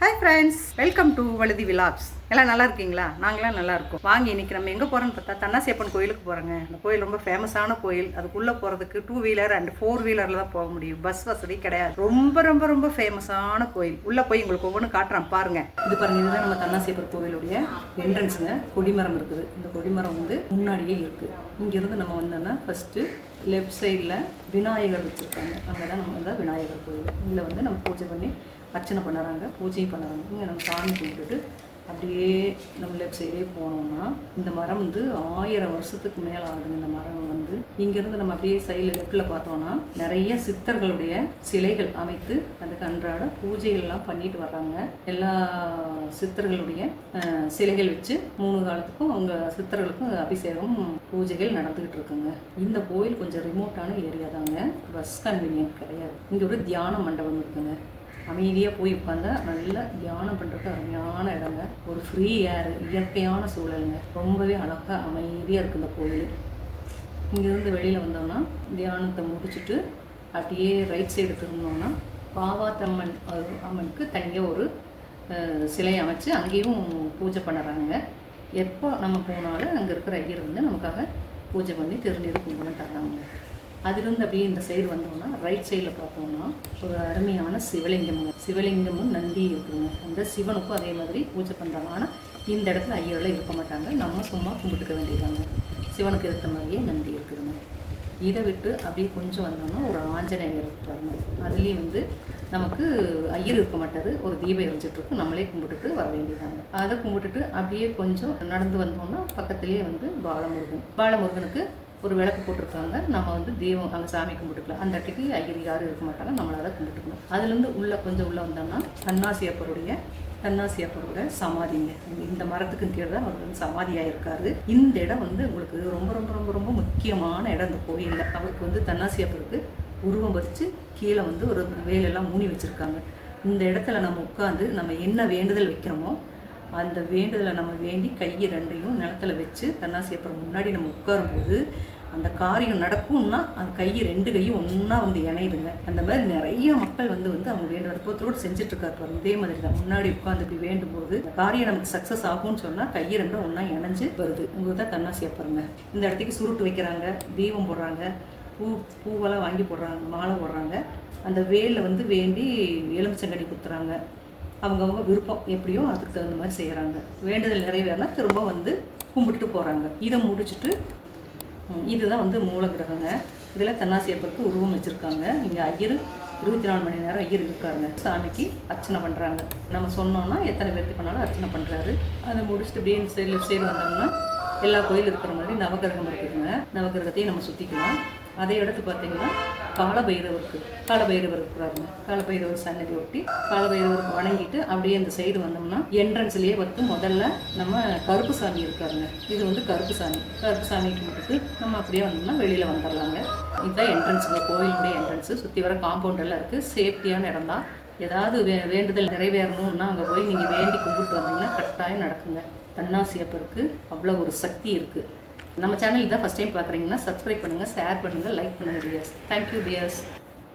Hi friends, welcome to Vazhuthi vlogs. எல்லாம் நல்லா இருக்கீங்களா? நாங்களாம் நல்லா இருக்கோம். வாங்கி இன்னைக்கு நம்ம எங்கே போகிறோன்னு பார்த்தா தன்னாசியப்பன் கோயிலுக்கு போகிறோங்க. அந்த கோயில் ரொம்ப ஃபேமஸான கோயில். அதுக்குள்ளே போகிறதுக்கு 2 வீலர் அண்ட் 4 வீலரில் தான் போக முடியும். பஸ் வசதி கிடையாது. ரொம்ப ரொம்ப ரொம்ப ஃபேமஸான கோயில். உள்ளே போய் உங்களுக்கு ஒவ்வொன்றும் காட்டுறேன் பாருங்க. இது பாருங்க, இதுதான் நம்ம தன்னாசியப்பன் கோயிலுடைய என்ட்ரன்ஸுங்க. கொடிமரம் இருக்குது. இந்த கொடிமரம் வந்து முன்னாடியே இருக்குது. இங்கேருந்து நம்ம வந்தோன்னா ஃபஸ்ட்டு லெஃப்ட் சைடில் விநாயகர் வச்சுருக்காங்க. அங்கே தான் நம்ம வந்தால் விநாயகர் கோயில். இதில் வந்து நம்ம பூஜை பண்ணி அர்ச்சனை பண்ணுறாங்க, பூஜையும் பண்ணுறாங்க. இங்கே நம்ம சாமி கும்பிட்டுட்டு அப்படியே நம்ம லெஃப்ட் சைடே போனோம்னா இந்த மரம் வந்து 1000 வருஷத்துக்கு மேலே ஆகுதுங்க. இந்த மரம் வந்து இங்கேருந்து நம்ம அப்படியே சைடில் லெஃப்டில் பார்த்தோம்னா நிறைய சித்தர்களுடைய சிலைகள் அமைத்து அதுக்கு அன்றாட பூஜைகள்லாம் பண்ணிட்டு வர்றாங்க. எல்லா சித்தர்களுடைய சிலைகள் வச்சு 3 காலத்துக்கும் அவங்க சித்தர்களுக்கும் அபிஷேகம் பூஜைகள் நடந்துக்கிட்டு இருக்குங்க. இந்த கோயில் கொஞ்சம் ரிமோட்டான ஏரியா தாங்க, பஸ் கன்வீனியன்ட் கிடையாது. இங்கே ஒரு தியான மண்டபம் இருக்குங்க. அமைதியாக போய் உட்காந்தா நல்லா தியானம் பண்ணுறதுக்கு அருமையான இடங்க. ஒரு ஃப்ரீ ஏர், இயற்கையான சூழலுங்க. ரொம்பவே அழகாக அமைதியாக இருக்குது இந்த கோயில். இங்கேருந்து வெளியில் வந்தோம்னா தியானத்தை முடிச்சுட்டு அப்படியே ரைட் சைடு திரும்பினோம்னா பாவாத்தம்மன் அம்மனுக்கு தனியாக ஒரு சிலை அமைச்சு அங்கேயும் பூஜை பண்ணுறாங்க. எப்போ நம்ம போனாலும் அங்கே இருக்கிற ஐயர் வந்து நமக்காக பூஜை பண்ணி திருநீர் கும்பிட்டு தர்றாங்க. அதுலேருந்து அப்படியே இந்த சைடு வந்தோம்னா ரைட் சைடில் பார்த்தோம்னா ஒரு அருமையான சிவலிங்கமும் நந்தி இருக்குதுங்க. அந்த சிவனுக்கும் அதே மாதிரி பூஜை பண்ணுறாங்க. ஆனால் இந்த இடத்துல ஐயரெல்லாம் இருக்க மாட்டாங்க, நம்ம சும்மா கும்பிட்டுக்க வேண்டியதாங்க. சிவனுக்கு இருக்கிற மாதிரியே நந்தி இருக்குதுங்க. இதை விட்டு அப்படியே கொஞ்சம் வந்தோம்னா ஒரு ஆஞ்சநேயர் இருக்காருங்க. அதுலேயும் வந்து நமக்கு ஐயர் இருக்க மாட்டார், ஒரு தீபம் எரிஞ்சிட்ருக்கு, நம்மளே கும்பிட்டுட்டு வர வேண்டியதாங்க. அதை கும்பிட்டுட்டு அப்படியே கொஞ்சம் நடந்து வந்தோம்னா பக்கத்துலேயே வந்து பாலமுருகனுக்கு ஒரு விளக்கு போட்டிருக்காங்க. நம்ம வந்து தெய்வம் அங்கே சாமி கும்பிட்டுக்கலாம். அந்த இடத்துக்கு ஐயர் யாரும் இருக்க மாட்டாங்க, நம்மளால கும்பிட்டுக்கணும். அதுலேருந்து கொஞ்சம் உள்ளே வந்தோம்னா தன்னாசியப்பரோட சமாதிங்க. இந்த மரத்துக்கு கீழே தான் அவர் வந்து சமாதியாக இருக்காரு. இந்த இடம் வந்து உங்களுக்கு ரொம்ப ரொம்ப ரொம்ப ரொம்ப முக்கியமான இடம் இந்த கோயிலில். அவருக்கு வந்து தன்னாசியப்பருக்கு உருவம் வச்சு கீழே வந்து ஒரு வேலெல்லாம் மூணி வச்சுருக்காங்க. இந்த இடத்துல நம்ம உட்காந்து நம்ம என்ன வேண்டுதல் வைக்கிறோமோ அந்த வேண்டுதலை நம்ம வேண்டி கையை 2ஐயும் நிலத்தில் வச்சு தன்னாசியப்பர் முன்னாடி நம்ம உட்காரும்போது அந்த காரியம் நடக்கும்னா அந்த கையை 2 கையும் ஒன்றா வந்து இணையுதுங்க. அந்த மாதிரி நிறைய மக்கள் வந்து அவங்க வேண்டுதலோடு செஞ்சுட்ருக்காரு. இதே மாதிரி தான் முன்னாடி உட்காந்து இப்படி வேண்டும்போது அந்த காரியம் நமக்கு சக்ஸஸ் ஆகும்னு சொன்னால் கையை 2 ஒன்றா இணைஞ்சு வருது. உங்களுக்கு தான் தன்னாசியப்பருங்க. இந்த இடத்துக்கு சுருட்டு வைக்கிறாங்க, தீபம் போடுறாங்க, பூவெல்லாம் வாங்கி போடுறாங்க, மாலை போடுறாங்க. அந்த வேலில் வந்து வேண்டி எலுமிச்சங்கனி குத்துறாங்க. அவங்கவுங்க விருப்பம் எப்படியோ அதுக்கு தகுந்த மாதிரி செய்கிறாங்க. வேண்டுதல் நிறைவேறினா திரும்ப வந்து கும்பிட்டு போகிறாங்க. இதை முடிச்சுட்டு இதுதான் வந்து மூல கிரகங்க. இதில் தன்னாசியப்பருக்கு உருவம் வச்சுருக்காங்க. இங்கே ஐயர் 24 மணி நேரம் ஐயர் இருக்காருங்க. சாமிக்கு அர்ச்சனை பண்ணுறாங்க. நம்ம சொன்னோன்னா எத்தனை பேருக்கு பண்ணாலும் அர்ச்சனை பண்ணுறாரு. அதை முடிச்சுட்டு அப்படியே லெஃப்ட் சைடு வந்தோம்னா எல்லா கோயிலும் இருக்கிற மாதிரி நவகிரகம் இருக்குதுங்க. நவகிரகத்தையும் நம்ம சுற்றிக்கலாம். அதே இடத்து பார்த்தீங்கன்னா காலபைரவர் இருக்கிறாருங்க. காலபைரவர் சன்னதி ஒட்டி காலபைரவருக்கு வணங்கிட்டு அப்படியே இந்த சைடு வந்தோம்னா என்ட்ரன்ஸ்லேயே வந்து முதல்ல நம்ம கருப்பு சாமி இருக்காருங்க. இது வந்து கருப்பு சாமிக்கு மட்டுட்டு நம்ம அப்படியே வந்தோம்னா வெளியில் வந்துடலாங்க. இதுதான் என்ட்ரன்ஸுங்க, கோயிலுடைய என்ட்ரன்ஸு. சுற்றி வர காம்பவுண்ட் எல்லாம் இருக்குது. சேஃப்டியான இடம் தான். ஏதாவது வேண்டுதல் நிறைவேறணும்னா அங்கே போய் நீங்கள் வேண்டி கும்பிட்டு வந்தீங்கன்னா கட்டாயம் நடக்குங்க. தன்னாசியப்பருக்கு அவ்வளோ ஒரு சக்தி இருக்குது. நம்ம சேனல் இதான் ஃபஸ்ட் டைம் பார்க்குறீங்கன்னா சப்ஸ்கிரைப் பண்ணுங்கள், ஷேர் பண்ணுங்கள், லைக் பண்ணுங்கள் டியர்ஸ். Thank you tears.